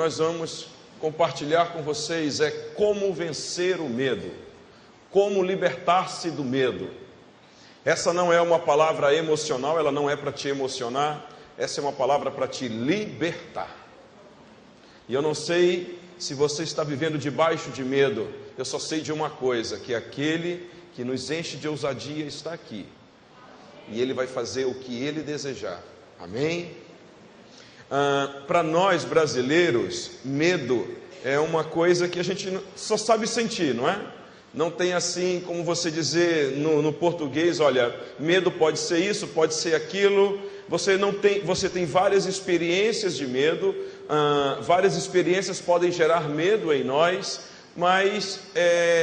nós vamos compartilhar com vocês é como vencer o medo, como libertar-se do medo. Essa não é uma palavra emocional, ela não é para te emocionar, essa é uma palavra para te libertar. E eu não sei se você está vivendo debaixo de medo, eu só sei de uma coisa, que aquele que nos enche de ousadia está aqui. E Ele vai fazer o que Ele desejar. Amém? Para nós brasileiros, medo é uma coisa que a gente só sabe sentir, não é? Não tem assim como você dizer no português, olha, medo pode ser isso, pode ser aquilo. Você tem várias experiências de medo, várias experiências podem gerar medo em nós, mas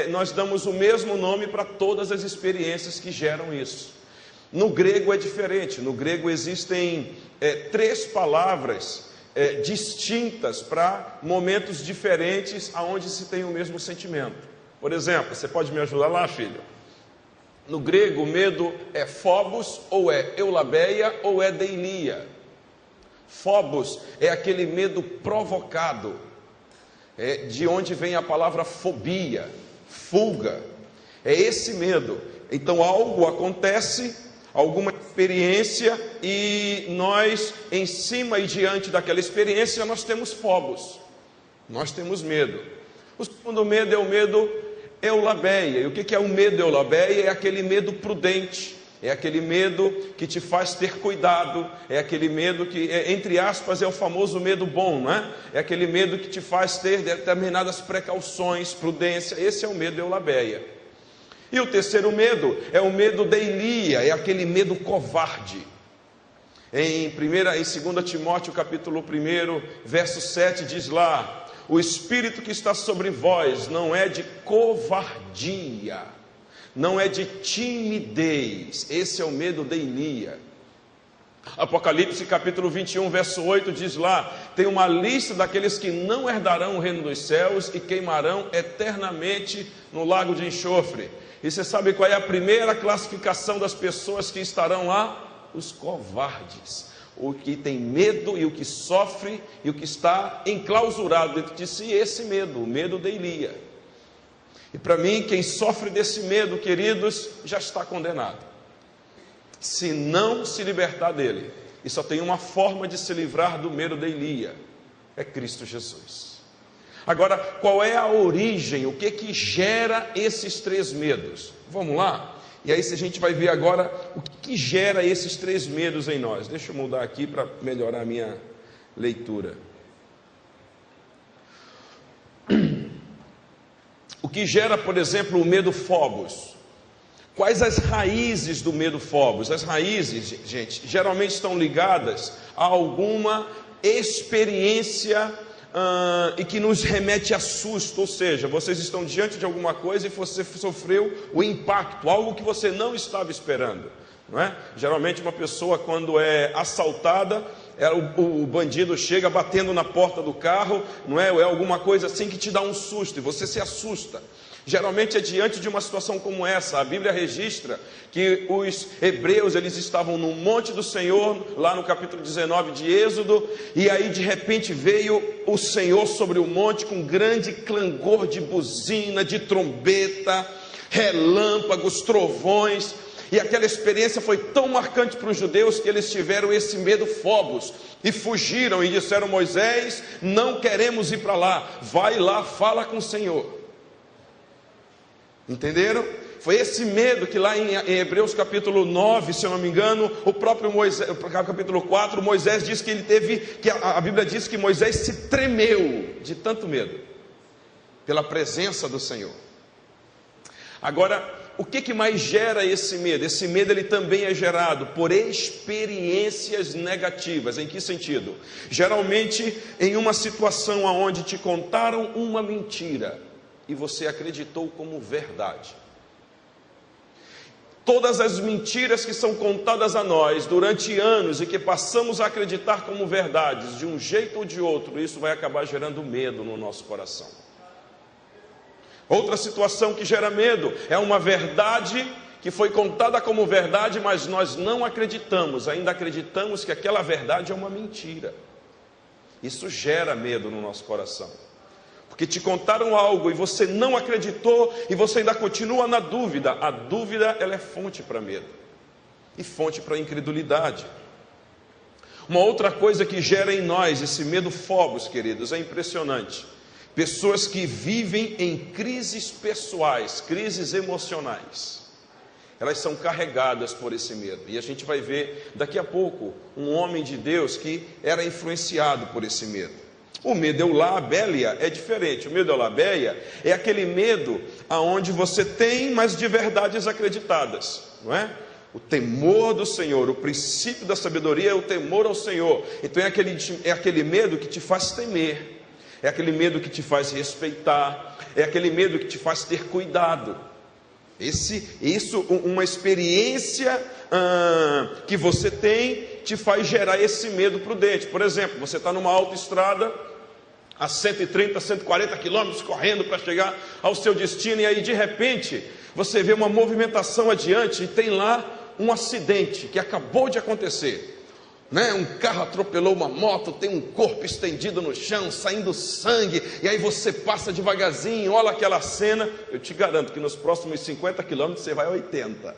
nós damos o mesmo nome para todas as experiências que geram isso. No grego é diferente, no grego existem 3 palavras distintas para momentos diferentes aonde se tem o mesmo sentimento. Por exemplo, você pode me ajudar lá, filho? No grego, o medo é phobos, ou é eulabeia, ou é deilia. Phobos é aquele medo provocado, de onde vem a palavra fobia, fuga. É esse medo. Então algo acontece, alguma experiência, e nós, em cima e diante daquela experiência, nós temos phobos. Nós temos medo. O segundo medo é o medo eulabeia. E o que é o medo eulabeia? É aquele medo prudente, é aquele medo que te faz ter cuidado, é aquele medo que, entre aspas, é o famoso medo bom, não é? É aquele medo que te faz ter determinadas precauções, prudência. Esse é o medo eulabeia. E o terceiro medo é o medo deilia, é aquele medo covarde. Em 2 Timóteo capítulo 1, verso 7 diz lá: o Espírito que está sobre vós não é de covardia, não é de timidez. Esse é o medo deilia. Apocalipse capítulo 21, verso 8 diz lá: tem uma lista daqueles que não herdarão o reino dos céus e queimarão eternamente no lago de enxofre. E você sabe qual é a primeira classificação das pessoas que estarão lá? Os covardes. O que tem medo e o que sofre e o que está enclausurado dentro de si, esse medo, o medo deilia. E para mim, quem sofre desse medo, queridos, já está condenado. Se não se libertar dele, e só tem uma forma de se livrar do medo deilia, é Cristo Jesus. Agora, qual é a origem, o que gera esses 3 medos? Vamos lá? E aí a gente vai ver agora o que gera esses 3 medos em nós. Deixa eu mudar aqui para melhorar a minha leitura. O que gera, por exemplo, o medo phobos? Quais as raízes do medo phobos? As raízes, gente, geralmente estão ligadas a alguma experiência e que nos remete a susto, ou seja, vocês estão diante de alguma coisa e você sofreu o impacto, algo que você não estava esperando, não é? Geralmente uma pessoa, quando é assaltada, o bandido chega batendo na porta do carro, não é? Ou é alguma coisa assim que te dá um susto e você se assusta. Geralmente é diante de uma situação como essa. A Bíblia registra que os hebreus, eles estavam no monte do Senhor, lá no capítulo 19 de Êxodo, e aí de repente veio o Senhor sobre o monte com grande clangor de buzina, de trombeta, relâmpagos, trovões, e aquela experiência foi tão marcante para os judeus que eles tiveram esse medo phobos, e fugiram e disseram: Moisés, não queremos ir para lá, vai lá, fala com o Senhor. Entenderam? Foi esse medo que lá em Hebreus capítulo 9, se eu não me engano, o próprio Moisés, capítulo 4, Moisés diz que ele teve, que a Bíblia diz que Moisés se tremeu de tanto medo, pela presença do Senhor. Agora, o que mais gera esse medo? Esse medo ele também é gerado por experiências negativas. Em que sentido? Geralmente em uma situação onde te contaram uma mentira e você acreditou como verdade. Todas as mentiras que são contadas a nós durante anos e que passamos a acreditar como verdades, de um jeito ou de outro, isso vai acabar gerando medo no nosso coração. Outra situação que gera medo é uma verdade que foi contada como verdade, mas nós não acreditamos, ainda acreditamos que aquela verdade é uma mentira. Isso gera medo no nosso coração. Porque te contaram algo e você não acreditou e você ainda continua na dúvida. A dúvida, ela é fonte para medo e fonte para incredulidade. Uma outra coisa que gera em nós esse medo phobos, queridos, é impressionante. Pessoas que vivem em crises pessoais, crises emocionais. Elas são carregadas por esse medo. E a gente vai ver daqui a pouco um homem de Deus que era influenciado por esse medo. O medo eulabélia é diferente. O medo eulabélia é aquele medo aonde você tem, mas de verdades acreditadas, não é? O temor do Senhor, o princípio da sabedoria é o temor ao Senhor. Então é aquele medo que te faz temer, é aquele medo que te faz respeitar, é aquele medo que te faz ter cuidado. Uma experiência que você tem te faz gerar esse medo prudente. Por exemplo, você está numa autoestrada a 130, 140 quilômetros correndo para chegar ao seu destino, e aí de repente você vê uma movimentação adiante e tem lá um acidente que acabou de acontecer, né? Um carro atropelou uma moto, tem um corpo estendido no chão, saindo sangue, e aí você passa devagarzinho, olha aquela cena. Eu te garanto que nos próximos 50 quilômetros você vai a 80.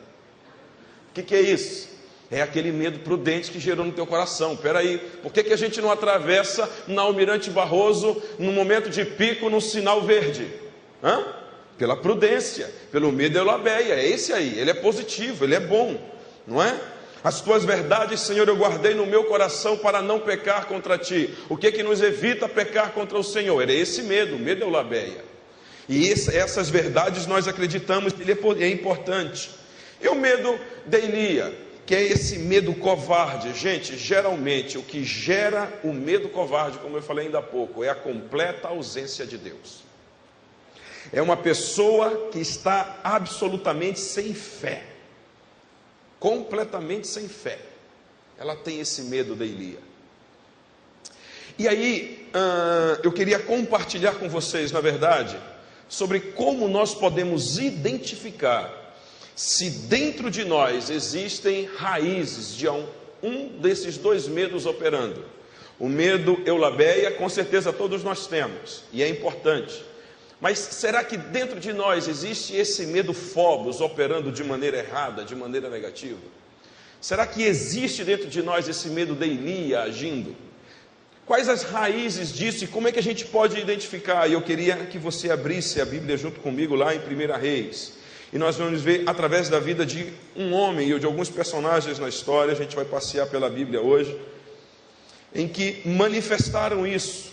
O que é isso? É aquele medo prudente que gerou no teu coração. Peraí, por que a gente não atravessa na Almirante Barroso no momento de pico no sinal verde? Pela prudência, pelo medo eulabélia. É esse aí, ele é positivo, ele é bom, não é? As tuas verdades, Senhor, eu guardei no meu coração para não pecar contra ti. O que nos evita pecar contra o Senhor? É esse medo, o medo eulabélia. E essas verdades nós acreditamos que ele é importante. E o medo deilia, que é esse medo covarde. Gente, geralmente o que gera o medo covarde, como eu falei ainda há pouco, é a completa ausência de Deus. É uma pessoa que está absolutamente sem fé, completamente sem fé. Ela tem esse medo deilia. E aí, eu queria compartilhar com vocês, na verdade, sobre como nós podemos identificar se dentro de nós existem raízes de um desses dois medos operando. O medo eulabélia, com certeza todos nós temos, e é importante. Mas será que dentro de nós existe esse medo phobos operando de maneira errada, de maneira negativa? Será que existe dentro de nós esse medo deilia agindo? Quais as raízes disso e como é que a gente pode identificar? E eu queria que você abrisse a Bíblia junto comigo lá em 1 Reis. E nós vamos ver através da vida de um homem ou de alguns personagens na história, a gente vai passear pela Bíblia hoje, em que manifestaram isso.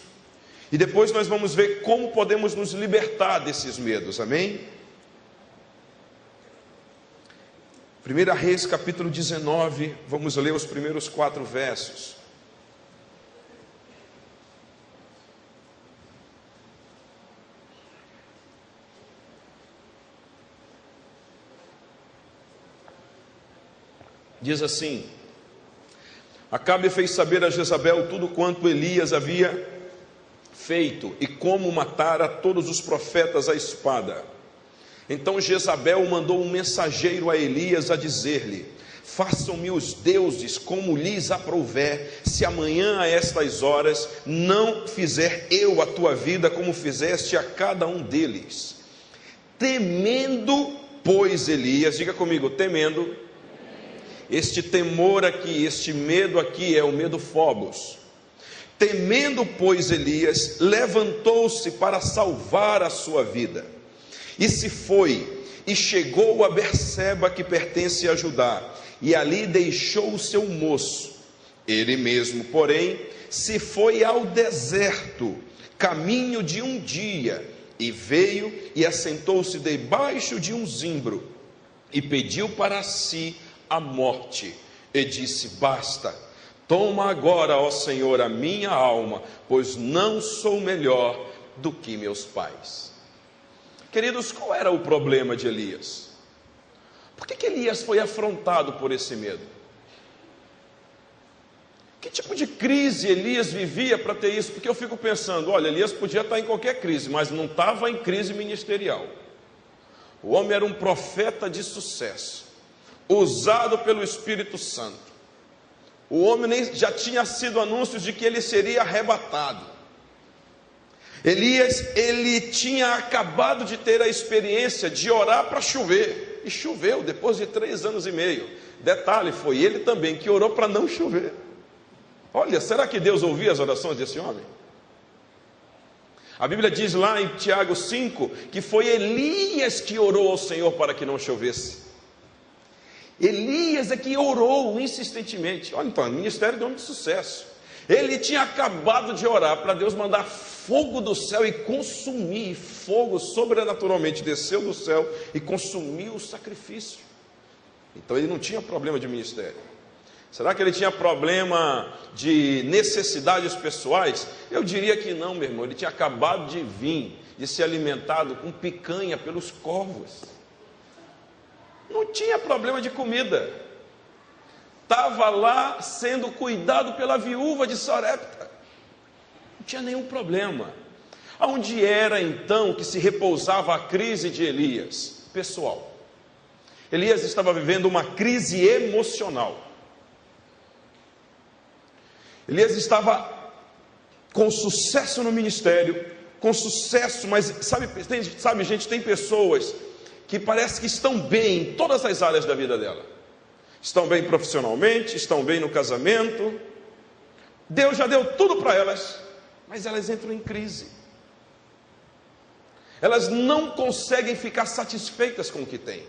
E depois nós vamos ver como podemos nos libertar desses medos, amém? 1 Reis capítulo 19, vamos ler os primeiros 4 versos. Diz assim: Acabe fez saber a Jezabel tudo quanto Elias havia feito e como matara todos os profetas à espada. Então Jezabel mandou um mensageiro a Elias a dizer-lhe: façam-me os deuses como lhes aprouver, se amanhã a estas horas não fizer eu a tua vida como fizeste a cada um deles. Temendo, pois, Elias, diga comigo, temendo. Este temor aqui, este medo aqui é o medo phobos. Temendo, pois, Elias, levantou-se para salvar a sua vida. E se foi, e chegou a Berseba, que pertence a Judá, e ali deixou o seu moço. Ele mesmo, porém, se foi ao deserto, caminho de um dia, e veio e assentou-se debaixo de um zimbro, e pediu para si a morte, e disse: basta, toma agora, ó Senhor, a minha alma, pois não sou melhor do que meus pais. Queridos, qual era o problema de Elias? Por que Elias foi afrontado por esse medo? Que tipo de crise Elias vivia para ter isso? Porque eu fico pensando, olha, Elias podia estar em qualquer crise, mas não estava em crise ministerial. O homem era um profeta de sucesso, usado pelo Espírito Santo, O homem já tinha sido anúncios de que ele seria arrebatado. Elias, ele tinha acabado de ter a experiência de orar para chover, e choveu depois de 3 anos e meio. Detalhe, foi ele também que orou para não chover. Olha, será que Deus ouvia as orações desse homem? A Bíblia diz lá em Tiago 5, que foi Elias que orou ao Senhor para que não chovesse. Elias é que orou insistentemente. Olha então, ministério de homem de sucesso. Ele tinha acabado de orar para Deus mandar fogo do céu e consumir. Fogo sobrenaturalmente desceu do céu e consumiu o sacrifício. Então ele não tinha problema de ministério. Será que ele tinha problema de necessidades pessoais? Eu diria que não, meu irmão. Ele tinha acabado de vir, de ser alimentado com picanha pelos corvos. Não tinha problema de comida. Estava lá sendo cuidado pela viúva de Sarepta. Não tinha nenhum problema. Aonde era então que se repousava a crise de Elias? Pessoal. Elias estava vivendo uma crise emocional. Elias estava com sucesso no ministério, com sucesso, mas sabe gente, tem pessoas que parece que estão bem em todas as áreas da vida dela. Estão bem profissionalmente, estão bem no casamento. Deus já deu tudo para elas, mas elas entram em crise. Elas não conseguem ficar satisfeitas com o que têm.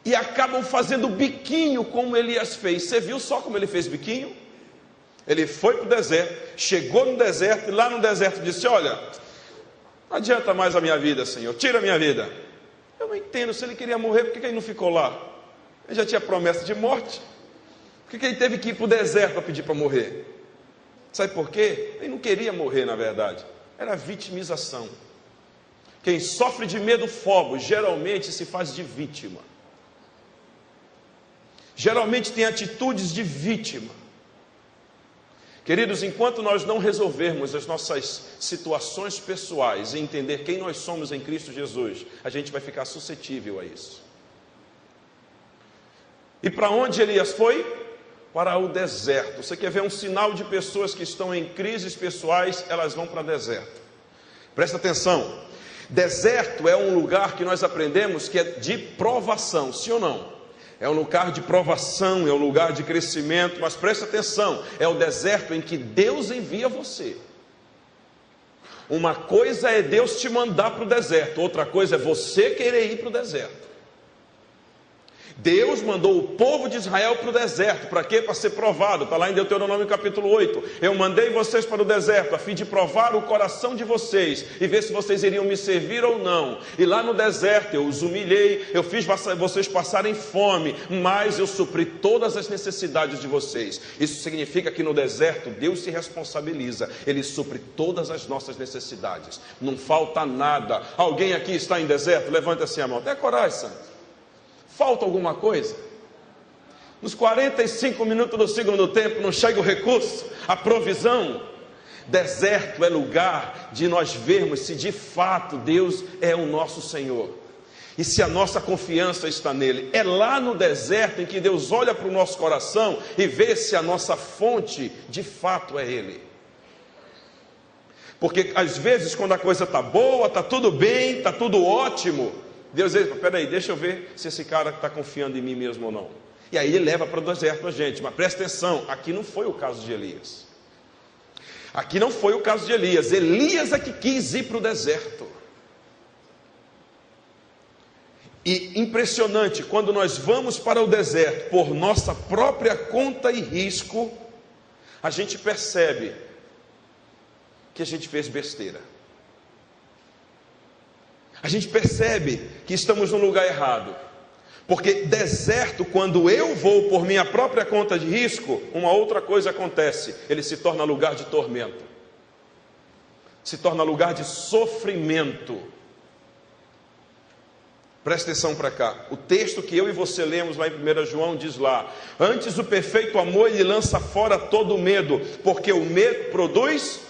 E acabam fazendo biquinho como Elias fez. Você viu só como ele fez biquinho? Ele foi para o deserto, chegou no deserto, e lá no deserto disse: olha, não adianta mais a minha vida, Senhor, tira a minha vida. Eu não entendo, se ele queria morrer, por que ele não ficou lá? Ele já tinha promessa de morte. Por que ele teve que ir para o deserto para pedir para morrer? Sabe por quê? Ele não queria morrer, na verdade. Era vitimização. Quem sofre de medo fogo, geralmente se faz de vítima. Geralmente tem atitudes de vítima. Queridos, enquanto nós não resolvermos as nossas situações pessoais e entender quem nós somos em Cristo Jesus, a gente vai ficar suscetível a isso. E para onde Elias foi? Para o deserto. Você quer ver um sinal de pessoas que estão em crises pessoais? Elas vão para o deserto. Presta atenção. Deserto é um lugar que nós aprendemos que é de provação, sim ou não? É um lugar de provação, é um lugar de crescimento, mas presta atenção, é o deserto em que Deus envia você. Uma coisa é Deus te mandar para o deserto, outra coisa é você querer ir para o deserto. Deus mandou o povo de Israel para o deserto, para quê? Para ser provado, está lá em Deuteronômio capítulo 8, eu mandei vocês para o deserto, a fim de provar o coração de vocês, e ver se vocês iriam me servir ou não, e lá no deserto eu os humilhei, eu fiz vocês passarem fome, mas eu supri todas as necessidades de vocês. Isso significa que no deserto Deus se responsabiliza, Ele supre todas as nossas necessidades, não falta nada. Alguém aqui está em deserto? Levanta assim a mão, até coragem, santo. Falta alguma coisa? Nos 45 minutos do segundo tempo não chega o recurso, a provisão? Deserto é lugar de nós vermos se de fato Deus é o nosso Senhor. E se a nossa confiança está nele. É lá no deserto em que Deus olha para o nosso coração e vê se a nossa fonte de fato é Ele. Porque às vezes quando a coisa está boa, está tudo bem, está tudo ótimo, Deus diz: peraí, deixa eu ver se esse cara está confiando em mim mesmo ou não. E aí ele leva para o deserto a gente. Mas presta atenção, aqui não foi o caso de Elias. Aqui não foi o caso de Elias. Elias é que quis ir para o deserto. E impressionante, quando nós vamos para o deserto por nossa própria conta e risco, a gente percebe que a gente fez besteira. A gente percebe que estamos no lugar errado. Porque deserto, quando eu vou por minha própria conta de risco, uma outra coisa acontece. Ele se torna lugar de tormento. Se torna lugar de sofrimento. Presta atenção para cá. O texto que eu e você lemos lá em 1 João diz lá: antes o perfeito amor ele lança fora todo o medo, porque o medo produz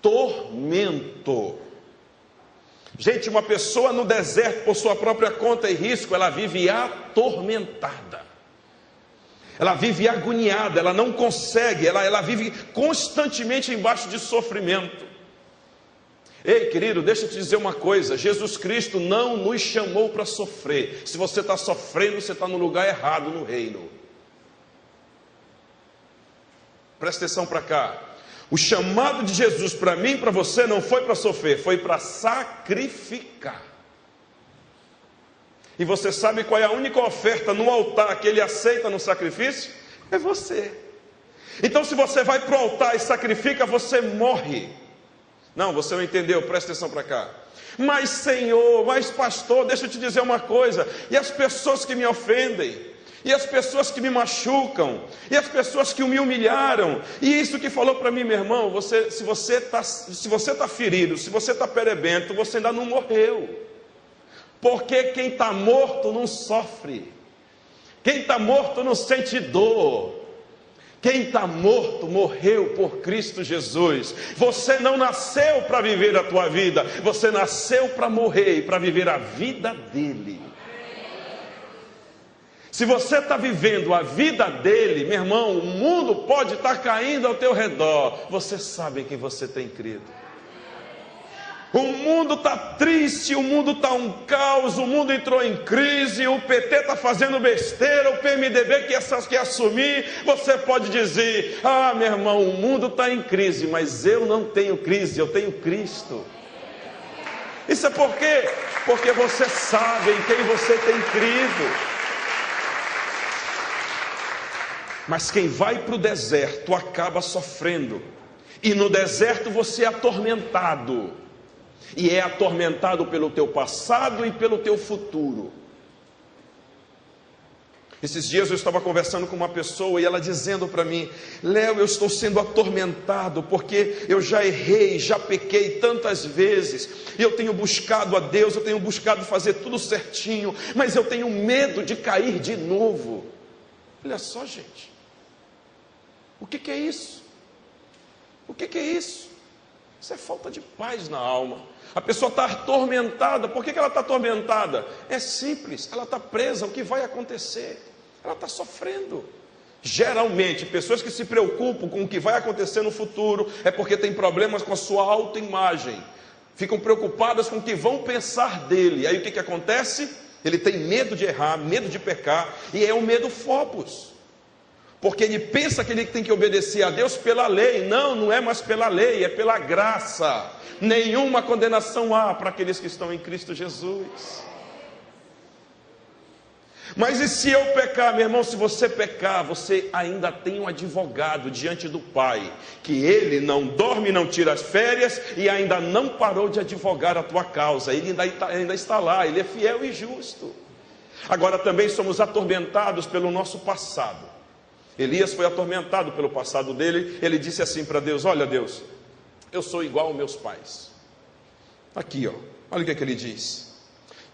tormento. Gente, uma pessoa no deserto por sua própria conta e risco, ela vive atormentada. ela vive agoniada, ela não consegue, ela vive constantemente embaixo de sofrimento. Ei, querido, deixa eu te dizer uma coisa: Jesus Cristo não nos chamou para sofrer. Se você está sofrendo, você está no lugar errado no reino. Presta atenção para cá. O chamado de Jesus para mim e para você não foi para sofrer, foi para sacrificar. E você sabe qual é a única oferta no altar que ele aceita no sacrifício? É você. Então, se você vai para o altar e sacrifica, você morre. Não, você não entendeu, presta atenção para cá. Mas Senhor, mas pastor, deixa eu te dizer uma coisa. E as pessoas que me ofendem? E as pessoas que me machucam? E as pessoas que me humilharam? E isso que falou para mim, meu irmão, se você está ferido, se você está perebento, você ainda não morreu. Porque quem está morto não sofre. Quem está morto não sente dor. Quem está morto, morreu por Cristo Jesus. Você não nasceu para viver a tua vida. Você nasceu para morrer e para viver a vida dele. Se você está vivendo a vida dele, meu irmão, o mundo pode estar caindo ao teu redor. Você sabe em quem você tem crido. O mundo está triste, o mundo está um caos, o mundo entrou em crise, o PT está fazendo besteira, o PMDB quer assumir. Você pode dizer: ah, meu irmão, o mundo está em crise, mas eu não tenho crise, eu tenho Cristo. Isso é por quê? Porque você sabe em quem você tem crido. Mas quem vai para o deserto acaba sofrendo. E no deserto você é atormentado. E é atormentado pelo teu passado e pelo teu futuro. Esses dias eu estava conversando com uma pessoa e ela dizendo para mim: Léo, eu estou sendo atormentado porque eu já errei, já pequei tantas vezes. E eu tenho buscado a Deus, eu tenho buscado fazer tudo certinho, mas eu tenho medo de cair de novo. Olha só, gente. O que é isso? O que é isso? Isso é falta de paz na alma. A pessoa está atormentada. Por que ela está atormentada? É simples, ela está presa ao que vai acontecer. Ela está sofrendo. Geralmente, pessoas que se preocupam com o que vai acontecer no futuro é porque tem problemas com a sua autoimagem. Ficam preocupadas com o que vão pensar dele. Aí o que acontece? Ele tem medo de errar, medo de pecar, e é um medo fobos. Porque ele pensa que ele tem que obedecer a Deus pela lei. Não, não é mais pela lei, é pela graça. Nenhuma condenação há para aqueles que estão em Cristo Jesus. Mas e se eu pecar, meu irmão? Se você pecar, você ainda tem um advogado diante do Pai, que ele não dorme, não tira as férias e ainda não parou de advogar a tua causa. Ele ainda está lá, ele é fiel e justo. Agora também somos atormentados pelo nosso passado. Elias foi atormentado pelo passado dele. Ele disse assim para Deus: olha, Deus, eu sou igual aos meus pais. Aqui, ó, olha o que ele diz: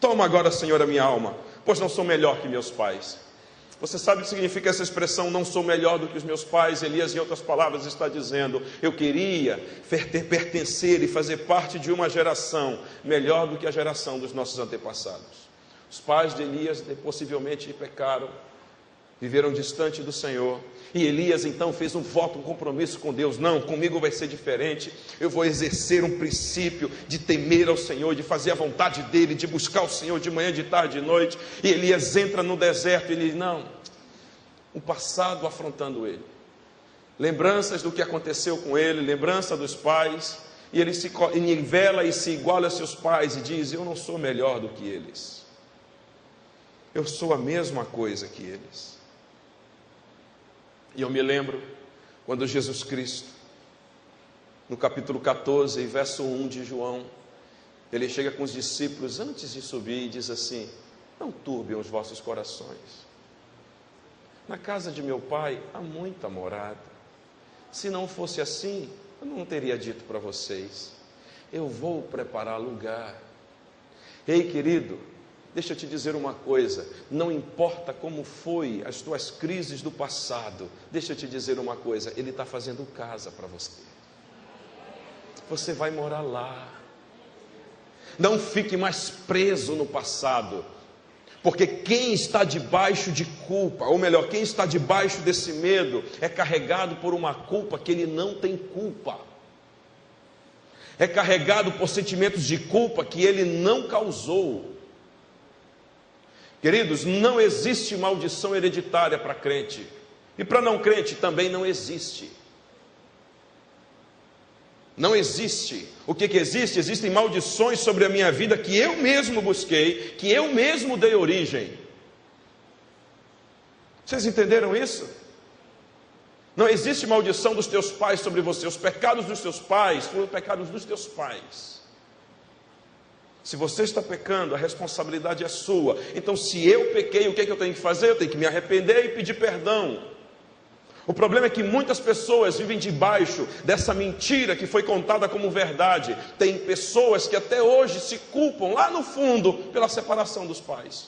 toma agora, Senhor, a minha alma, pois não sou melhor que meus pais. Você sabe o que significa essa expressão, não sou melhor do que os meus pais? Elias, em outras palavras, está dizendo: eu queria pertencer e fazer parte de uma geração melhor do que a geração dos nossos antepassados. Os pais de Elias possivelmente pecaram, viveram distante do Senhor. E Elias então fez um voto, um compromisso com Deus: não, comigo vai ser diferente. Eu vou exercer um princípio de temer ao Senhor, de fazer a vontade dele, de buscar o Senhor de manhã, de tarde, de noite. E Elias entra no deserto e ele diz: não, o passado afrontando ele, lembranças do que aconteceu com ele, lembrança dos pais, e ele se nivela e se iguala a seus pais e diz: eu não sou melhor do que eles, eu sou a mesma coisa que eles. E eu me lembro quando Jesus Cristo, no capítulo 14, verso 1 de João, ele chega com os discípulos antes de subir e diz assim: não turbem os vossos corações. Na casa de meu pai há muita morada. Se não fosse assim, eu não teria dito para vocês: eu vou preparar lugar. Ei, querido, deixa eu te dizer uma coisa, não importa como foi as tuas crises do passado, deixa eu te dizer uma coisa, Ele está fazendo casa para você. Você vai morar lá. Não fique mais preso no passado. Porque quem está debaixo de culpa, ou melhor, quem está debaixo desse medo, é carregado por uma culpa que ele não tem culpa. É carregado por sentimentos de culpa que ele não causou. Queridos, não existe maldição hereditária para crente. E para não crente também não existe. Não existe. O que existe? Existem maldições sobre a minha vida que eu mesmo busquei, que eu mesmo dei origem. Vocês entenderam isso? Não existe maldição dos teus pais sobre você. Os pecados dos teus pais foram os pecados dos teus pais. Se você está pecando, a responsabilidade é sua. Então, se eu pequei, o que eu tenho que fazer? Eu tenho que me arrepender e pedir perdão. O problema é que muitas pessoas vivem debaixo dessa mentira que foi contada como verdade. Tem pessoas que até hoje se culpam lá no fundo pela separação dos pais.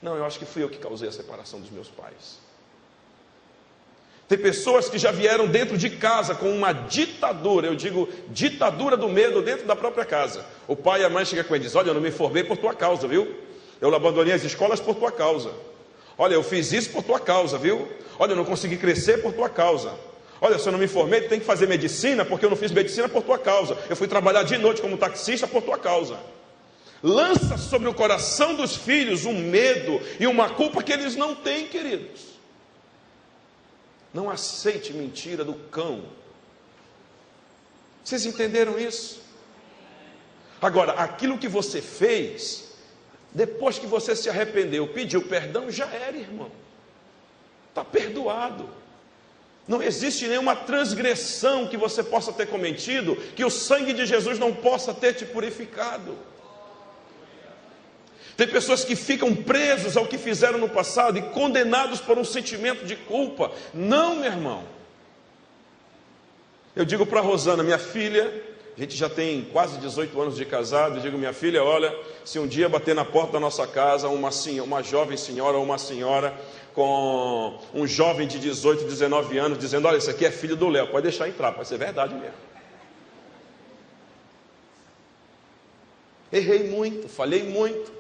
Não, eu acho que fui eu que causei a separação dos meus pais. Tem pessoas que já vieram dentro de casa com uma ditadura, eu digo ditadura do medo dentro da própria casa. O pai e a mãe chegam com ele e dizem: olha, eu não me formei por tua causa, viu? Eu abandonei as escolas por tua causa. Olha, eu fiz isso por tua causa, viu? Olha, eu não consegui crescer por tua causa. Olha, se eu não me formei, tu tem que fazer medicina, porque eu não fiz medicina por tua causa. Eu fui trabalhar de noite como taxista por tua causa. Lança sobre o coração dos filhos um medo e uma culpa que eles não têm, queridos. Não aceite mentira do cão. Vocês entenderam isso? Agora, aquilo que você fez, depois que você se arrependeu, pediu perdão, já era, irmão. Está perdoado. Não existe nenhuma transgressão que você possa ter cometido, que o sangue de Jesus não possa ter te purificado. Tem pessoas que ficam presos ao que fizeram no passado e condenados por um sentimento de culpa. Não, meu irmão. Eu digo para a Rosana, minha filha, a gente já tem quase 18 anos de casado, eu digo: minha filha, olha, se um dia bater na porta da nossa casa uma jovem senhora ou uma senhora com um jovem de 18, 19 anos, dizendo: olha, esse aqui é filho do Léo, pode deixar entrar, pode ser verdade mesmo. Errei muito, falhei muito,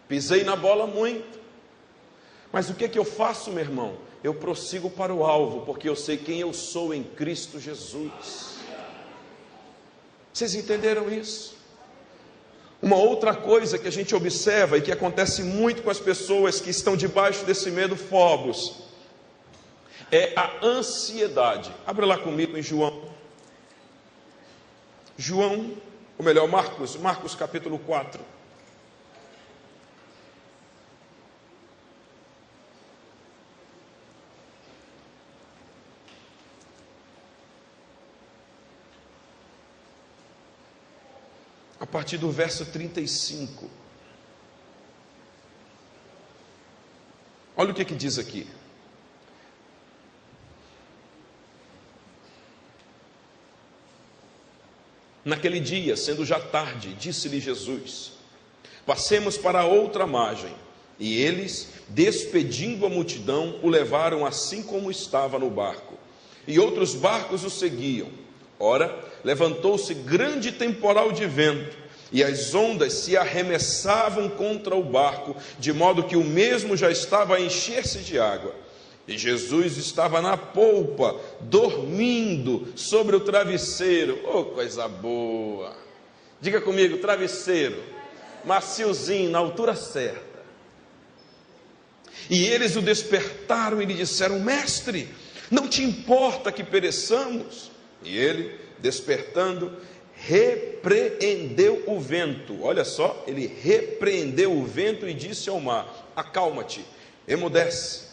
pisei na bola muito, mas o que eu faço, meu irmão? Eu prossigo para o alvo, porque eu sei quem eu sou em Cristo Jesus. Vocês entenderam isso? Uma outra coisa que a gente observa e que acontece muito com as pessoas que estão debaixo desse medo phobos é a ansiedade. Abra lá comigo em Marcos capítulo 4. A partir do verso 35. Olha o que diz aqui. Naquele dia, sendo já tarde, disse-lhe Jesus: passemos para outra margem. E eles, despedindo a multidão, o levaram assim como estava no barco. E outros barcos o seguiam. Ora, levantou-se grande temporal de vento, e as ondas se arremessavam contra o barco, de modo que o mesmo já estava a encher-se de água. E Jesus estava na polpa, dormindo sobre o travesseiro. Oh, coisa boa! Diga comigo, travesseiro, maciozinho, na altura certa. E eles o despertaram e lhe disseram: mestre, não te importa que pereçamos? E ele, despertando, repreendeu o vento. Olha só, ele repreendeu o vento e disse ao mar: acalma-te, emudece.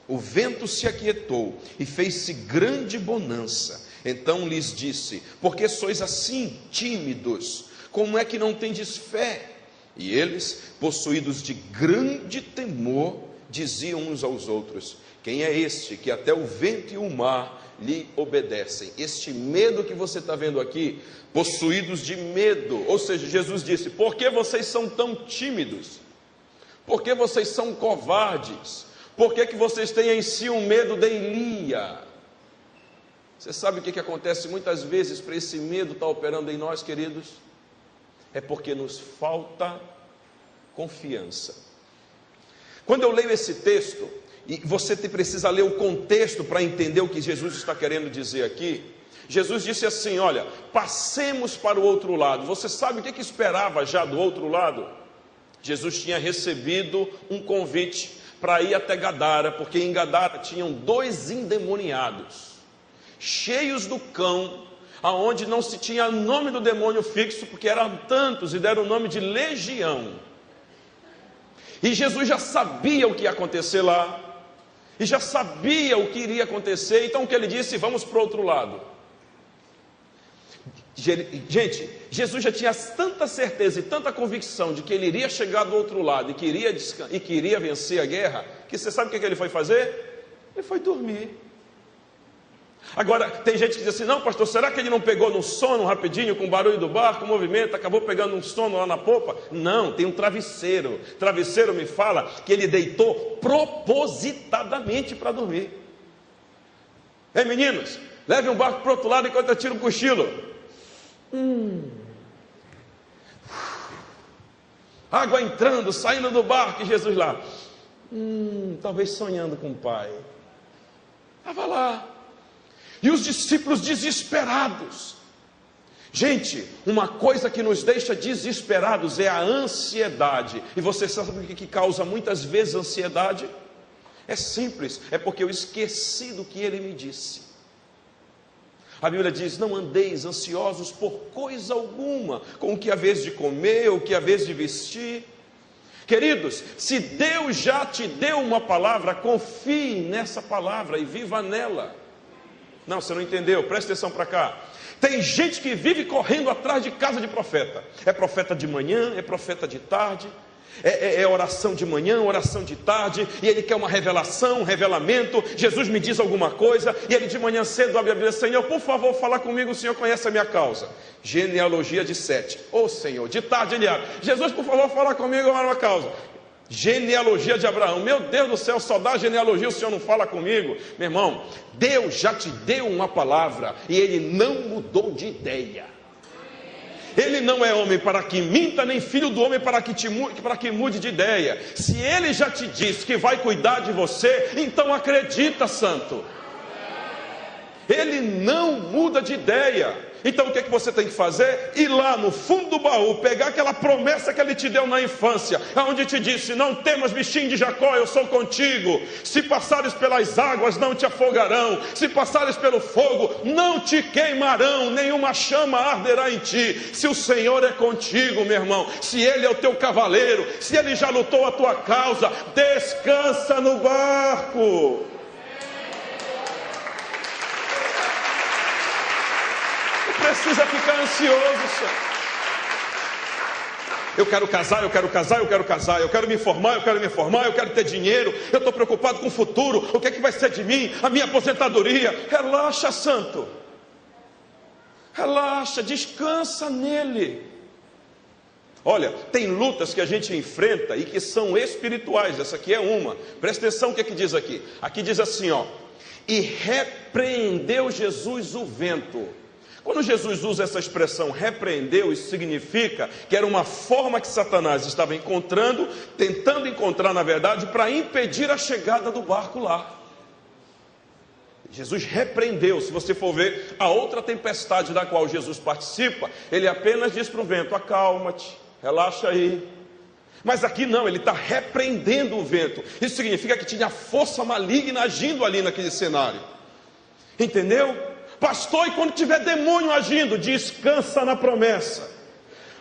O vento se aquietou e fez-se grande bonança. Então lhes disse: por que sois assim tímidos? Como é que não tendes fé? E eles, possuídos de grande temor, diziam uns aos outros: quem é este que até o vento e o mar lhe obedecem? Este medo que você está vendo aqui, possuídos de medo. Ou seja, Jesus disse: por que vocês são tão tímidos? Por que vocês são covardes? Por que vocês têm em si um medo de Elia? Você sabe o que acontece muitas vezes para esse medo estar operando em nós, queridos? É porque nos falta confiança. Quando eu leio esse texto, e você precisa ler o contexto para entender o que Jesus está querendo dizer aqui. Jesus disse assim: olha, passemos para o outro lado. Você sabe o que esperava já do outro lado? Jesus tinha recebido um convite para ir até Gadara, porque em Gadara tinham 2 endemoniados, cheios do cão, aonde não se tinha nome do demônio fixo, porque eram tantos e deram o nome de legião. E Jesus já sabia o que ia acontecer lá, e já sabia o que iria acontecer. Então o que ele disse? Vamos para o outro lado. Gente, Jesus já tinha tanta certeza e tanta convicção de que ele iria chegar do outro lado e que iria vencer a guerra, que você sabe o que ele foi fazer? Ele foi dormir. Agora, tem gente que diz assim: não, pastor, será que ele não pegou no sono rapidinho, com o barulho do barco, o movimento, acabou pegando um sono lá na popa? Não, tem um travesseiro. Travesseiro me fala que ele deitou propositadamente para dormir. Ei, meninos, leve um barco para o outro lado enquanto eu tiro um cochilo. Água entrando, saindo do barco, e Jesus lá, talvez sonhando com o Pai. Estava lá. E os discípulos desesperados. Gente, uma coisa que nos deixa desesperados é a ansiedade. E você sabe o que causa muitas vezes ansiedade? É simples, é porque eu esqueci do que ele me disse. A Bíblia diz: não andeis ansiosos por coisa alguma, com o que haveis de comer, o que haveis de vestir. Queridos, se Deus já te deu uma palavra, confie nessa palavra e viva nela. Não, você não entendeu, presta atenção para cá. Tem gente que vive correndo atrás de casa de profeta. É profeta de manhã, é profeta de tarde, é oração de manhã, oração de tarde, e ele quer uma revelação, um revelamento. Jesus me diz alguma coisa, e ele de manhã cedo abre a Bíblia: Senhor, por favor, fala comigo, o Senhor conhece a minha causa. Genealogia de Sete. Ô Senhor, de tarde ele abre: Jesus, por favor, fala comigo a minha causa. Genealogia de Abraão. Meu Deus do céu, só dá genealogia, o Senhor não fala comigo. Meu irmão, Deus já te deu uma palavra e Ele não mudou de ideia. Ele não é homem para que minta, nem filho do homem para que mude de ideia. Se Ele já te disse que vai cuidar de você, então acredita, santo. Ele não muda de ideia. Então o que você tem que fazer? Ir lá no fundo do baú, pegar aquela promessa que ele te deu na infância, onde te disse: não temas, bichinho de Jacó, eu sou contigo. Se passares pelas águas, não te afogarão. Se passares pelo fogo, não te queimarão. Nenhuma chama arderá em ti. Se o Senhor é contigo, meu irmão, se Ele é o teu cavaleiro, se Ele já lutou a tua causa, descansa no barco. Precisa ficar ansioso, senhor. Eu quero casar, eu quero casar, eu quero casar. Eu quero me formar, eu quero me formar. Eu quero ter dinheiro. Eu estou preocupado com o futuro. O que é que vai ser de mim? A minha aposentadoria. Relaxa, santo. Relaxa, descansa nele. Olha, tem lutas que a gente enfrenta e que são espirituais. Essa aqui é uma. Presta atenção o que é que diz aqui. Aqui diz assim, ó: e repreendeu Jesus o vento. Quando Jesus usa essa expressão repreendeu, isso significa que era uma forma que Satanás estava tentando encontrar na verdade, para impedir a chegada do barco lá. Jesus repreendeu. Se você for ver a outra tempestade da qual Jesus participa, ele apenas diz para o vento: acalma-te, relaxa aí. Mas aqui não, ele está repreendendo o vento. Isso significa que tinha força maligna agindo ali naquele cenário. Entendeu? Pastor, e quando tiver demônio agindo, descansa na promessa.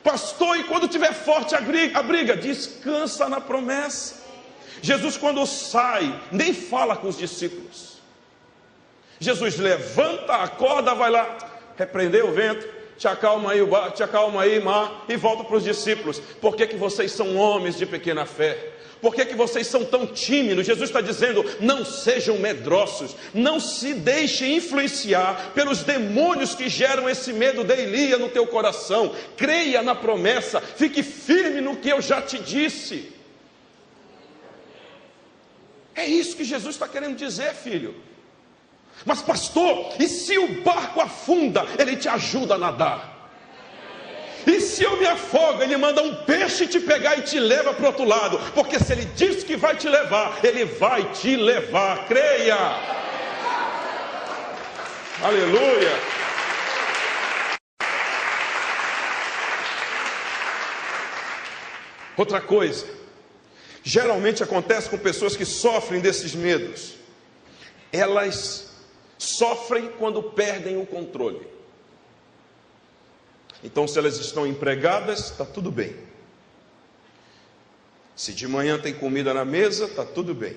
Pastor, e quando tiver forte a briga, descansa na promessa. Jesus, quando sai, nem fala com os discípulos. Jesus levanta, acorda, vai lá, repreendeu o vento, te acalma aí, mar, e volta para os discípulos. Por que vocês são homens de pequena fé? Por que vocês são tão tímidos? Jesus está dizendo: não sejam medrosos, não se deixem influenciar pelos demônios que geram esse medo de Elia no teu coração. Creia na promessa, fique firme no que eu já te disse. É isso que Jesus está querendo dizer, filho. Mas pastor, e se o barco afunda, ele te ajuda a nadar? E se eu me afogo, Ele manda um peixe te pegar e te leva para o outro lado, porque se Ele diz que vai te levar, Ele vai te levar, creia. Aleluia. Outra coisa, geralmente acontece com pessoas que sofrem desses medos. Elas sofrem quando perdem o controle. Então, se elas estão empregadas, está tudo bem. Se de manhã tem comida na mesa, está tudo bem.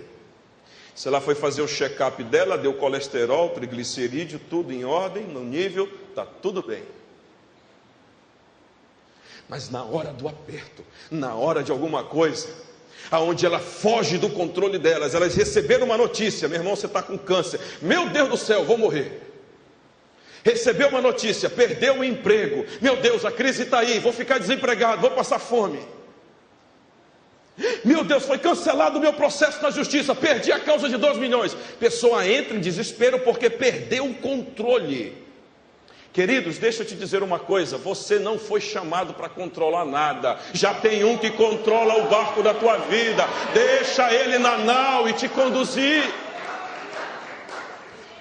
Se ela foi fazer o check-up dela, deu colesterol, triglicerídeo, tudo em ordem, no nível, está tudo bem. Mas na hora do aperto, na hora de alguma coisa, aonde ela foge do controle delas, elas receberam uma notícia: meu irmão, você está com câncer, meu Deus do céu, vou morrer. Recebeu uma notícia, perdeu o emprego, meu Deus, a crise está aí, vou ficar desempregado, vou passar fome. Meu Deus, foi cancelado o meu processo na justiça, perdi a causa de 2 milhões. Pessoa entra em desespero porque perdeu o controle. Queridos, deixa eu te dizer uma coisa: você não foi chamado para controlar nada. Já tem um que controla o barco da tua vida. Deixa ele na nau e te conduzir.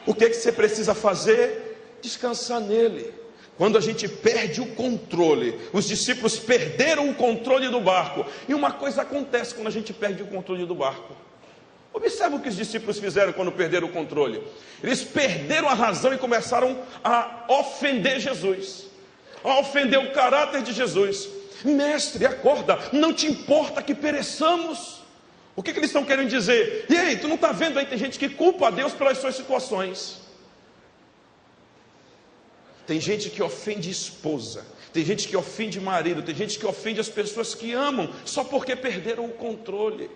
O que você precisa fazer? Descansar nele. Quando a gente perde o controle, os discípulos perderam o controle do barco. E uma coisa acontece quando a gente perde o controle do barco. Observa o que os discípulos fizeram quando perderam o controle. Eles perderam a razão e começaram a ofender Jesus, a ofender o caráter de Jesus. Mestre, acorda, não te importa que pereçamos. O que eles estão querendo dizer? E aí, tu não está vendo aí, tem gente que culpa a Deus pelas suas situações. Tem gente que ofende esposa, tem gente que ofende marido, tem gente que ofende as pessoas que amam, só porque perderam o controle.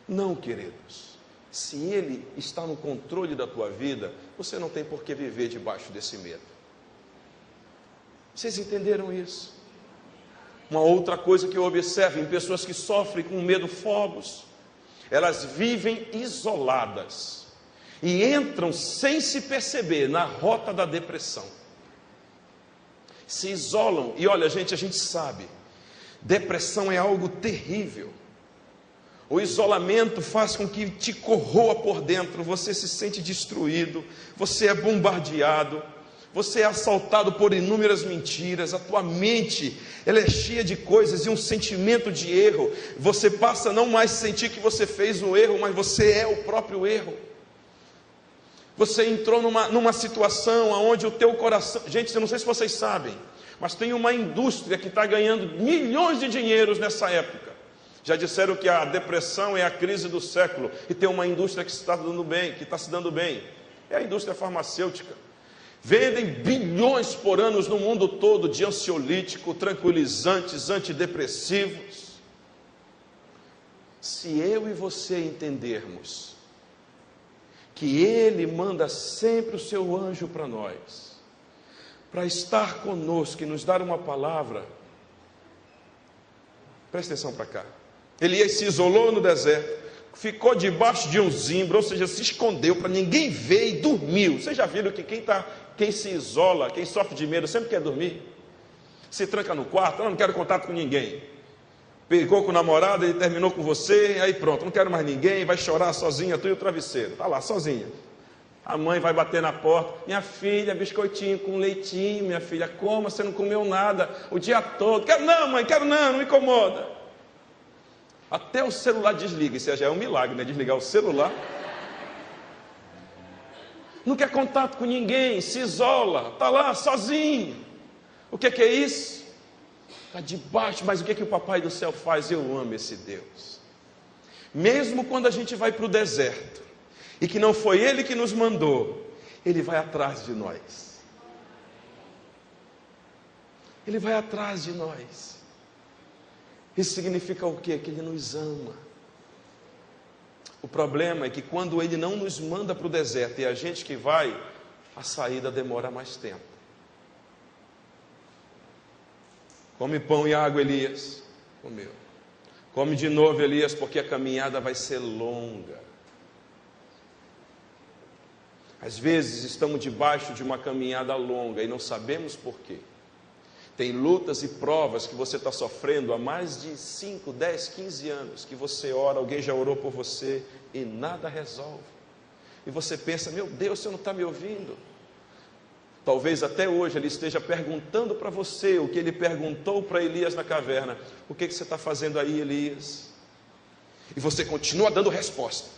Não, queridos, se Ele está no controle da tua vida, você não tem por que viver debaixo desse medo. Vocês entenderam isso? Uma outra coisa que eu observo em pessoas que sofrem com medo fogos, elas vivem isoladas e entram sem se perceber na rota da depressão. Se isolam, e olha gente, a gente sabe, depressão é algo terrível. O isolamento faz com que te corroa por dentro, você se sente destruído, você é bombardeado, você é assaltado por inúmeras mentiras, a tua mente, ela é cheia de coisas e um sentimento de erro. Você passa a não mais sentir que você fez um erro, mas você é o próprio erro. Você entrou numa situação onde o teu coração... Gente, eu não sei se vocês sabem, mas tem uma indústria que está ganhando milhões de dinheiros nessa época. Já disseram que a depressão é a crise do século, e tem uma indústria que está dando bem, que está se dando bem. É a indústria farmacêutica. Vendem bilhões por ano no mundo todo de ansiolítico, tranquilizantes, antidepressivos. Se eu e você entendermos que Ele manda sempre o seu anjo para nós, para estar conosco e nos dar uma palavra, presta atenção para cá. Elias se isolou no deserto, ficou debaixo de um zimbro, ou seja, se escondeu para ninguém ver e dormiu. Vocês já viram que quem se isola, quem sofre de medo, sempre quer dormir? Se tranca no quarto, não quero contato com ninguém. Pegou com o namorado, ele terminou com você, aí pronto, não quero mais ninguém, vai chorar sozinha, tu e o travesseiro. Está lá, sozinha. A mãe vai bater na porta: minha filha, biscoitinho com leitinho, minha filha, coma, você não comeu nada o dia todo. Quero não, mãe, quero não me incomoda. Até o celular desliga, isso já é um milagre, né? Desligar o celular. Não quer contato com ninguém, se isola, está lá sozinho. O que é isso? Está debaixo, mas o que o Papai do Céu faz? Eu amo esse Deus. Mesmo quando a gente vai para o deserto, e que não foi Ele que nos mandou, Ele vai atrás de nós. Ele vai atrás de nós. Isso significa o quê? Que Ele nos ama. O problema é que quando Ele não nos manda para o deserto e é a gente que vai, a saída demora mais tempo. Come pão e água, Elias. Comeu. Come de novo, Elias, porque a caminhada vai ser longa. Às vezes estamos debaixo de uma caminhada longa e não sabemos por quê. Tem lutas e provas que você está sofrendo há mais de 5, 10, 15 anos, que você ora, alguém já orou por você e nada resolve. E você pensa, meu Deus, você não está me ouvindo? Talvez até hoje ele esteja perguntando para você o que ele perguntou para Elias na caverna. O que você está fazendo aí, Elias? E você continua dando resposta.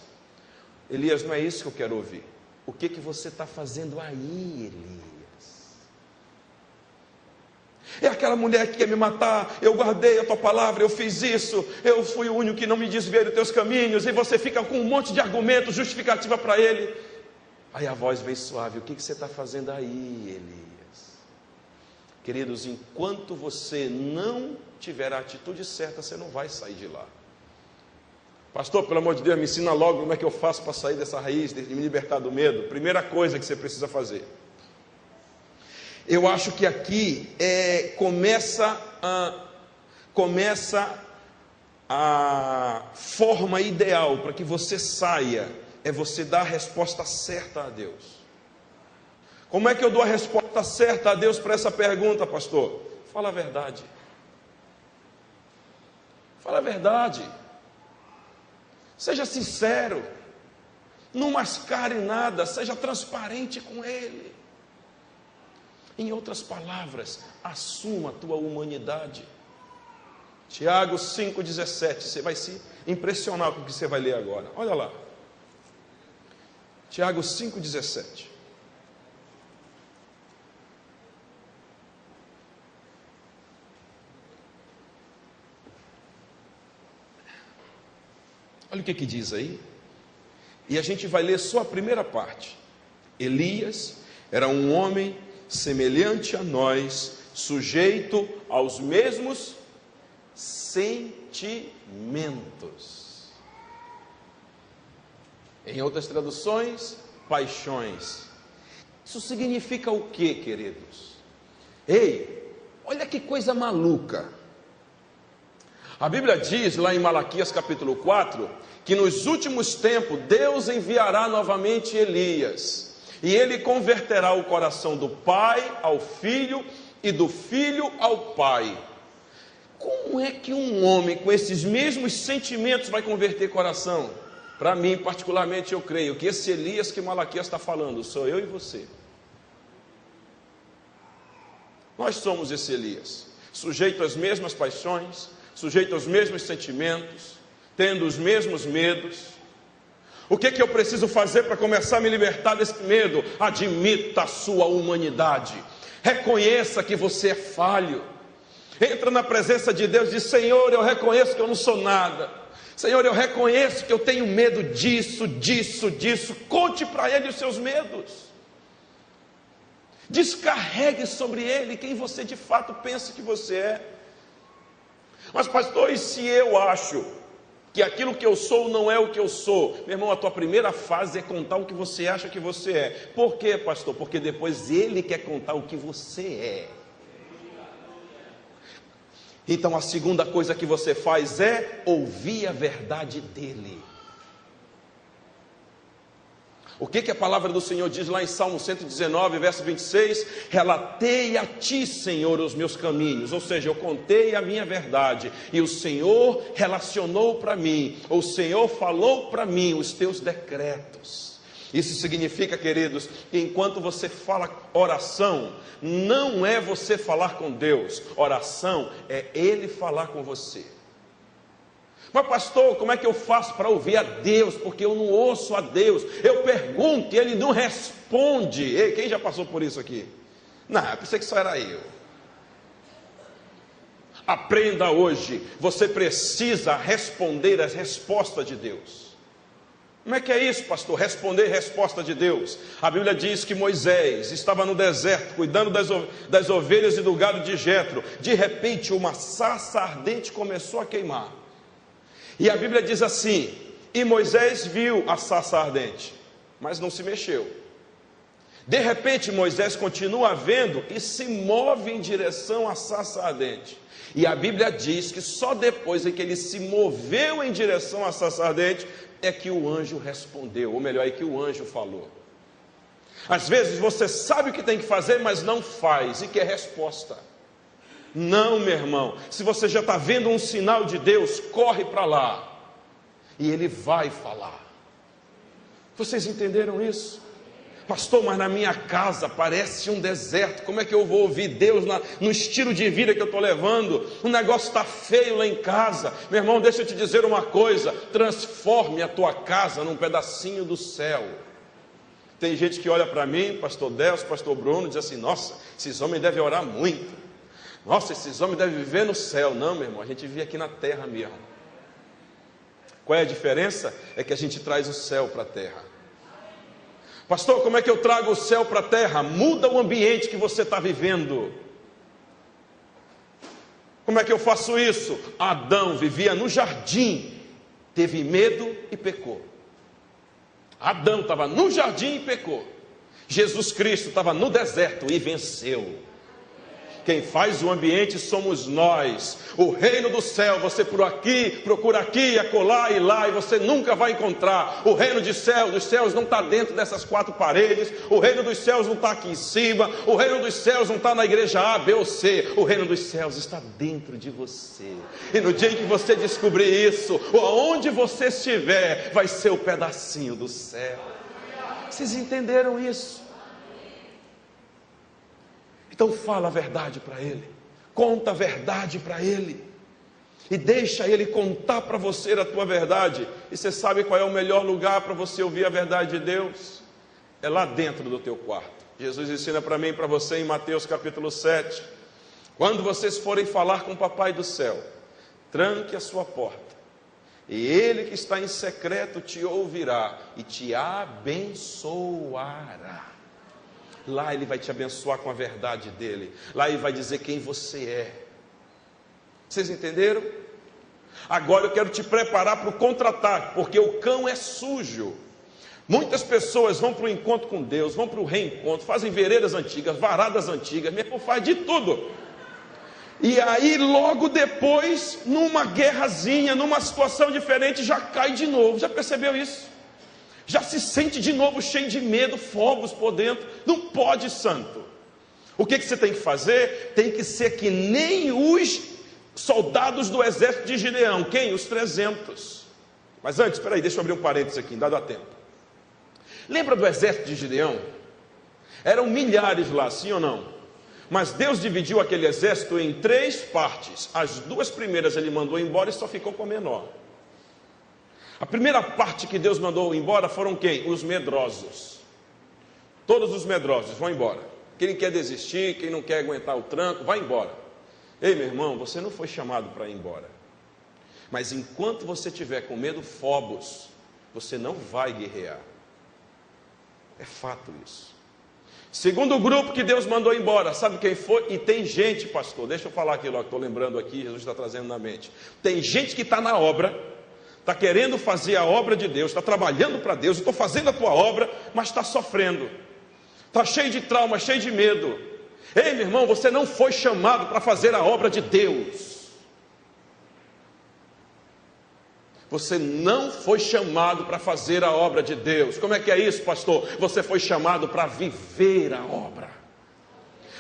Elias, não é isso que eu quero ouvir. O que você está fazendo aí, Elias? É aquela mulher que quer me matar, eu guardei a tua palavra, eu fiz isso, eu fui o único que não me desviei dos teus caminhos, e você fica com um monte de argumentos, justificativa para ele. Aí a voz vem suave, o que você está fazendo aí, Elias? Queridos, enquanto você não tiver a atitude certa, você não vai sair de lá. Pastor, pelo amor de Deus, me ensina logo como é que eu faço para sair dessa raiz, de me libertar do medo. Primeira coisa que você precisa fazer. Eu acho que aqui começa a forma ideal para que você saia, é você dar a resposta certa a Deus. Como é que eu dou a resposta certa a Deus para essa pergunta, pastor? Fala a verdade. Fala a verdade. Seja sincero. Não mascare nada, seja transparente com Ele. Em outras palavras, assuma a tua humanidade. Tiago 5,17, você vai se impressionar com o que você vai ler agora. Olha lá. Tiago 5,17. Olha o que diz aí. E a gente vai ler só a primeira parte. Elias era um homem semelhante a nós, sujeito aos mesmos sentimentos. Em outras traduções, paixões. Isso significa o que, queridos? Ei, olha que coisa maluca. A Bíblia diz lá em Malaquias capítulo 4, que nos últimos tempos Deus enviará novamente Elias. E ele converterá o coração do pai ao filho e do filho ao pai. Como é que um homem com esses mesmos sentimentos vai converter coração? Para mim, particularmente, eu creio que esse Elias que Malaquias está falando, sou eu e você. Nós somos esse Elias, sujeito às mesmas paixões, sujeito aos mesmos sentimentos, tendo os mesmos medos. O que eu preciso fazer para começar a me libertar desse medo? Admita a sua humanidade. Reconheça que você é falho. Entra na presença de Deus e diz: Senhor, eu reconheço que eu não sou nada. Senhor, eu reconheço que eu tenho medo disso. Conte para Ele os seus medos. Descarregue sobre Ele quem você de fato pensa que você é. Mas pastor, e se eu acho que aquilo que eu sou não é o que eu sou? Meu irmão, a tua primeira fase é contar o que você acha que você é. Por quê, pastor? Porque depois Ele quer contar o que você é. Então a segunda coisa que você faz é ouvir a verdade dEle. O que a palavra do Senhor diz lá em Salmo 119, verso 26? Relatei a ti, Senhor, os meus caminhos. Ou seja, eu contei a minha verdade. E o Senhor relacionou para mim. O Senhor falou para mim os teus decretos. Isso significa, queridos, que enquanto você fala oração, não é você falar com Deus. Oração é Ele falar com você. Mas pastor, como é que eu faço para ouvir a Deus? Porque eu não ouço a Deus. Eu pergunto e Ele não responde. Ei, quem já passou por isso aqui? Não, eu pensei que só era eu. Aprenda hoje. Você precisa responder as respostas de Deus. Como é que é isso, pastor? Responder resposta de Deus. A Bíblia diz que Moisés estava no deserto, cuidando das ovelhas e do gado de Jetro. De repente, uma sarça ardente começou a queimar. E a Bíblia diz assim: e Moisés viu a sarça ardente, mas não se mexeu. De repente Moisés continua vendo e se move em direção à sarça ardente. E a Bíblia diz que só depois em que ele se moveu em direção à sarça ardente é que o anjo respondeu, ou melhor, é que o anjo falou. Às vezes você sabe o que tem que fazer, mas não faz, e quer resposta. Não, meu irmão, se você já está vendo um sinal de Deus, corre para lá, e Ele vai falar. Vocês entenderam isso? Pastor, mas na minha casa parece um deserto, como é que eu vou ouvir Deus no estilo de vida que eu estou levando? O negócio está feio lá em casa. Meu irmão, deixa eu te dizer uma coisa, transforme a tua casa num pedacinho do céu. Tem gente que olha para mim, pastor Delcio, pastor Bruno, diz assim, nossa, esses homens devem orar muito, nossa, esses homens devem viver no céu. Não, meu irmão, a gente vive aqui na terra mesmo. Qual é a diferença? É que a gente traz o céu para a terra. Pastor, como é que eu trago o céu para a terra? Muda o ambiente que você está vivendo. Como é que eu faço isso? Adão vivia no jardim, teve medo e pecou. Adão estava no jardim e pecou. Jesus Cristo estava no deserto e venceu. Quem faz o ambiente somos nós. O reino do céu, você por aqui, procura aqui, acolá e lá, e você nunca vai encontrar. O reino dos céus não está dentro dessas quatro paredes. O reino dos céus não está aqui em cima. O reino dos céus não está na igreja A, B ou C. O reino dos céus está dentro de você. E no dia em que você descobrir isso, onde você estiver, vai ser o pedacinho do céu. Vocês entenderam isso? Então fala a verdade para ele, conta a verdade para ele, e deixa ele contar para você a tua verdade. E você sabe qual é o melhor lugar para você ouvir a verdade de Deus? É lá dentro do teu quarto. Jesus ensina para mim e para você em Mateus capítulo 7, quando vocês forem falar com o Papai do céu, tranque a sua porta, e ele que está em secreto te ouvirá e te abençoará. Lá ele vai te abençoar com a verdade dele. Lá ele vai dizer quem você é. Vocês entenderam? Agora eu quero te preparar para o contra-ataque, porque o cão é sujo. Muitas pessoas vão para o encontro com Deus, vão para o reencontro, fazem veredas antigas, varadas antigas, mesmo faz de tudo. E aí logo depois, numa guerrazinha, numa situação diferente, já cai de novo. Já percebeu isso? Já se sente de novo cheio de medo, fogos por dentro. Não pode, santo. O que você tem que fazer? Tem que ser que nem os soldados do exército de Gideão. Quem? Os 300. Mas antes, espera aí, deixa eu abrir um parênteses aqui, ainda dá tempo. Lembra do exército de Gideão? Eram milhares lá, sim ou não? Mas Deus dividiu aquele exército em 3 partes. As 2 primeiras ele mandou embora e só ficou com a menor. A primeira parte que Deus mandou embora foram quem? Os medrosos. Todos os medrosos vão embora. Quem quer desistir, quem não quer aguentar o tranco, vai embora. Ei, meu irmão, você não foi chamado para ir embora. Mas enquanto você tiver com medo, fobos, você não vai guerrear. É fato isso. Segundo grupo que Deus mandou embora, sabe quem foi? E tem gente, pastor, deixa eu falar aquilo que estou lembrando aqui, Jesus está trazendo na mente. Tem gente que está na obra, está querendo fazer a obra de Deus, está trabalhando para Deus, estou fazendo a tua obra, mas está sofrendo, está cheio de trauma, cheio de medo. Ei, meu irmão, você não foi chamado para fazer a obra de Deus. Você não foi chamado para fazer a obra de Deus. Como é que é isso, pastor? Você foi chamado para viver a obra.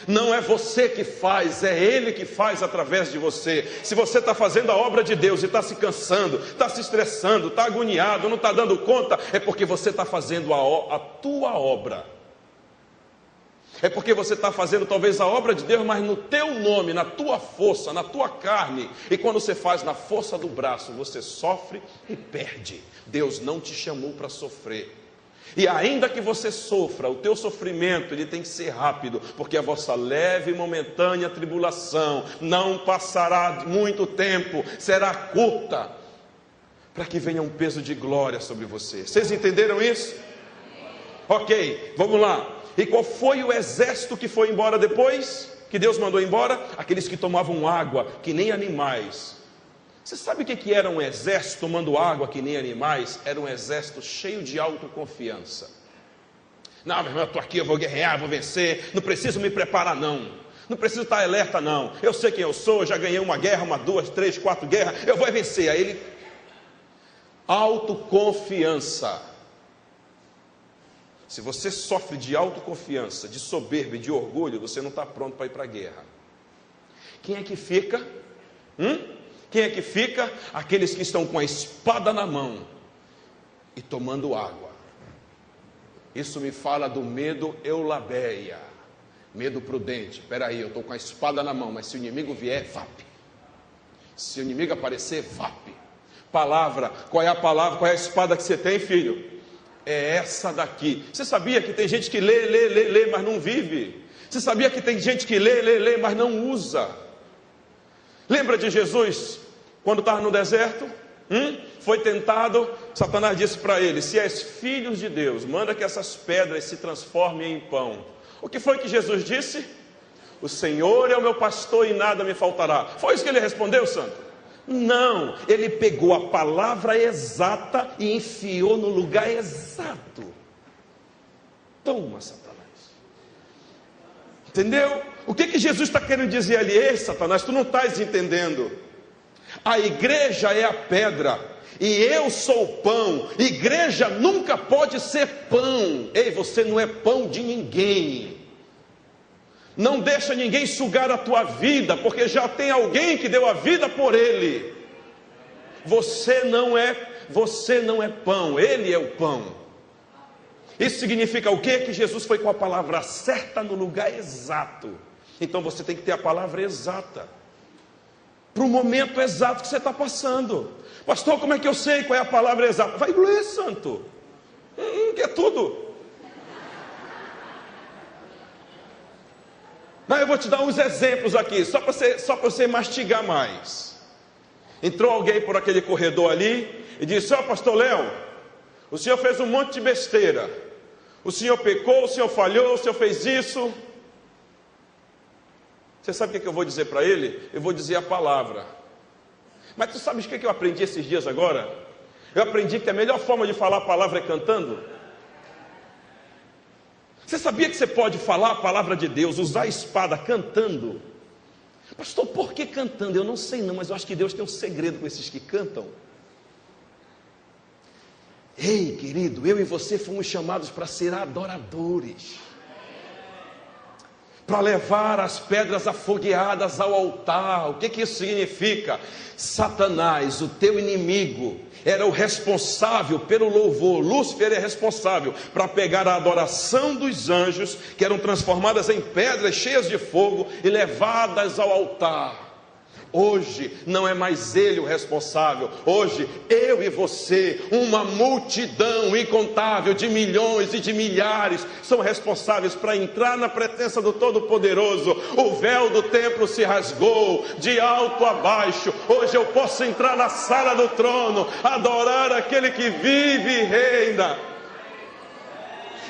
Não é você que faz, é Ele que faz através de você. Se você está fazendo a obra de Deus e está se cansando, está se estressando, está agoniado, não está dando conta, é porque você está fazendo a tua obra. É porque você está fazendo talvez a obra de Deus, mas no teu nome, na tua força, na tua carne. E quando você faz na força do braço, você sofre e perde. Deus não te chamou para sofrer. E ainda que você sofra, o teu sofrimento ele tem que ser rápido, porque a vossa leve e momentânea tribulação não passará muito tempo, será curta, para que venha um peso de glória sobre você. Vocês entenderam isso? Ok, vamos lá. E qual foi o exército que foi embora depois? Que Deus mandou embora? Aqueles que tomavam água, que nem animais. Você sabe o que era um exército tomando água que nem animais? Era um exército cheio de autoconfiança. Não, meu irmão, eu estou aqui, eu vou guerrear, vou vencer. Não preciso me preparar, não. Não preciso estar alerta, não. Eu sei quem eu sou, já ganhei uma guerra, 1, 2, 3, 4 guerras. Eu vou vencer. Aí ele... Autoconfiança. Se você sofre de autoconfiança, de soberba e de orgulho, você não está pronto para ir para a guerra. Quem é que fica? Quem é que fica? Aqueles que estão com a espada na mão e tomando água. Isso me fala do medo eulabeia, medo prudente. Espera aí, eu estou com a espada na mão, mas se o inimigo vier, vape. Se o inimigo aparecer, vape. Palavra, qual é a palavra, qual é a espada que você tem, filho? É essa daqui. Você sabia que tem gente que lê, mas não vive? Você sabia que tem gente que lê, mas não usa? Lembra de Jesus, quando estava no deserto? Foi tentado, Satanás disse para ele: se és filho de Deus, manda que essas pedras se transformem em pão. O que foi que Jesus disse? O Senhor é o meu pastor e nada me faltará. Foi isso que ele respondeu, santo? Não, ele pegou a palavra exata e enfiou no lugar exato. Toma, Satanás. Entendeu? O que Jesus está querendo dizer ali? Ei, Satanás, tu não estás entendendo. A igreja é a pedra e eu sou o pão. Igreja nunca pode ser pão. Ei, você não é pão de ninguém. Não deixa ninguém sugar a tua vida, porque já tem alguém que deu a vida por ele. Você não é pão, ele é o pão. Isso significa o quê? Que Jesus foi com a palavra certa no lugar exato. Então você tem que ter a palavra exata para o momento exato que você está passando. Pastor, como é que eu sei qual é a palavra exata? Vai ler, santo. Que é tudo. Mas eu vou te dar uns exemplos aqui, só para você mastigar mais. Entrou alguém por aquele corredor ali e disse: ó, pastor Léo, o senhor fez um monte de besteira. O senhor pecou, o senhor falhou, o senhor fez isso. Você sabe o que eu vou dizer para ele? Eu vou dizer a palavra. Mas tu sabes o que eu aprendi esses dias agora? Eu aprendi que a melhor forma de falar a palavra é cantando. Você sabia que você pode falar a palavra de Deus, usar a espada cantando? Pastor, por que cantando? Eu não sei não, mas eu acho que Deus tem um segredo com esses que cantam. Ei, querido, eu e você fomos chamados para ser adoradores, para levar as pedras afogueadas ao altar. O que isso significa? Satanás, o teu inimigo, era o responsável pelo louvor. Lúcifer é responsável para pegar a adoração dos anjos, que eram transformadas em pedras cheias de fogo e levadas ao altar. Hoje não é mais ele o responsável. Hoje eu e você, uma multidão incontável de milhões e de milhares, são responsáveis para entrar na presença do Todo-Poderoso. O véu do templo se rasgou de alto a baixo. Hoje eu posso entrar na sala do trono, adorar aquele que vive e reina.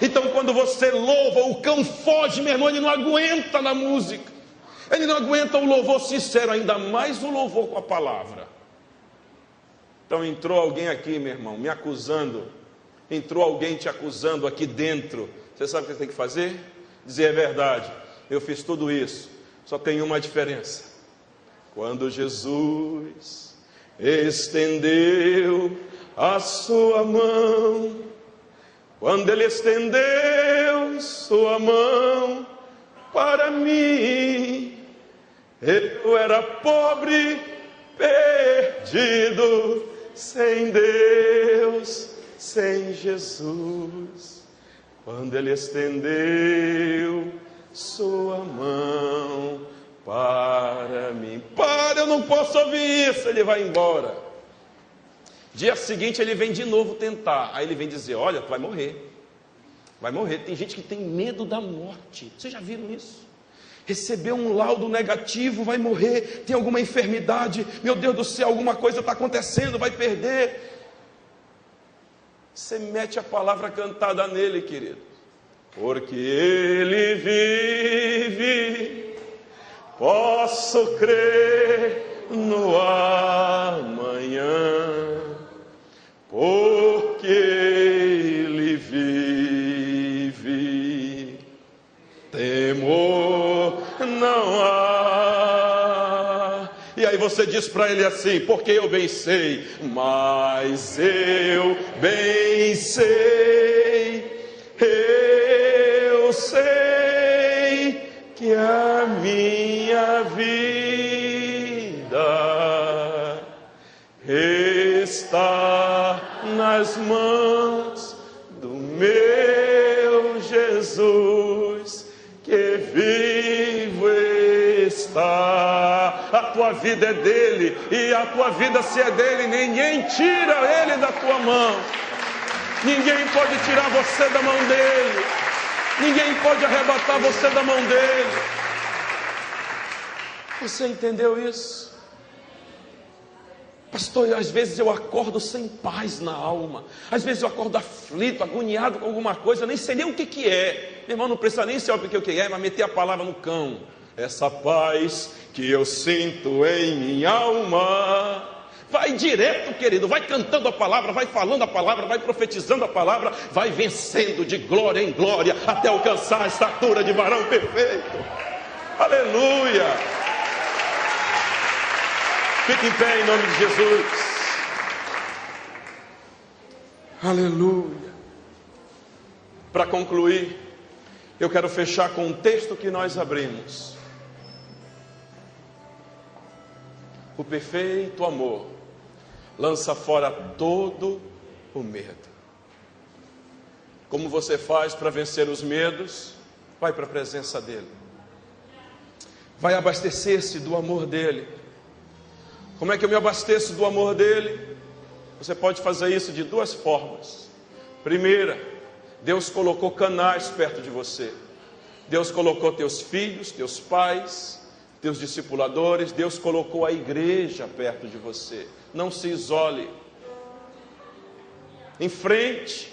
Então quando você louva, o cão foge, meu irmão, ele não aguenta na música. Ele não aguenta o louvor sincero, ainda mais o louvor com a palavra. Então entrou alguém aqui, meu irmão, me acusando. Entrou alguém te acusando aqui dentro. Você sabe o que você tem que fazer? Dizer: é verdade, eu fiz tudo isso. Só tem uma diferença. Quando Jesus estendeu a sua mão, quando ele estendeu sua mão para mim, eu era pobre, perdido, sem Deus, sem Jesus. Quando ele estendeu sua mão para mim. Para, eu não posso ouvir isso. Ele vai embora. Dia seguinte ele vem de novo tentar. Aí ele vem dizer: olha, tu vai morrer. Vai morrer. Tem gente que tem medo da morte. Vocês já viram isso? Recebeu um laudo negativo, vai morrer. Tem alguma enfermidade, meu Deus do céu, alguma coisa está acontecendo, vai perder. Você mete a palavra cantada nele, querido. Porque ele vive, posso crer no amanhã. Porque ele vive, temor não há. E aí você diz para ele assim: porque eu bem sei, mas eu bem sei, eu sei que a minha vida está nas mãos do meu Jesus, que vivo está. A tua vida é dele, e a tua vida, se é dele, ninguém tira ele da tua mão. Ninguém pode tirar você da mão dele. Ninguém pode arrebatar você da mão dele. Você entendeu isso? Pastor, às vezes eu acordo sem paz na alma. Às vezes eu acordo aflito, agoniado com alguma coisa, eu nem sei nem o que é. Meu irmão, não precisa nem saber o que é, mas meter a palavra no cão. Essa paz que eu sinto em minha alma. Vai direto, querido, vai cantando a palavra, vai falando a palavra, vai profetizando a palavra, vai vencendo de glória em glória, até alcançar a estatura de varão perfeito. Aleluia! Fique em pé em nome de Jesus. Aleluia. Para concluir, eu quero fechar com um texto que nós abrimos. O perfeito amor lança fora todo o medo. Como você faz para vencer os medos? Vai para a presença dele. Vai abastecer-se do amor dele. Como é que eu me abasteço do amor dele? Você pode fazer isso de duas formas. Primeira, Deus colocou canais perto de você. Deus colocou teus filhos, teus pais, teus discipuladores. Deus colocou a igreja perto de você. Não se isole. Enfrente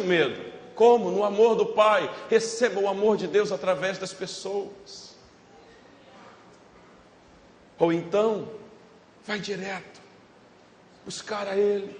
o medo. Como? No amor do Pai. Receba o amor de Deus através das pessoas. Ou então, vai direto, buscar a Ele.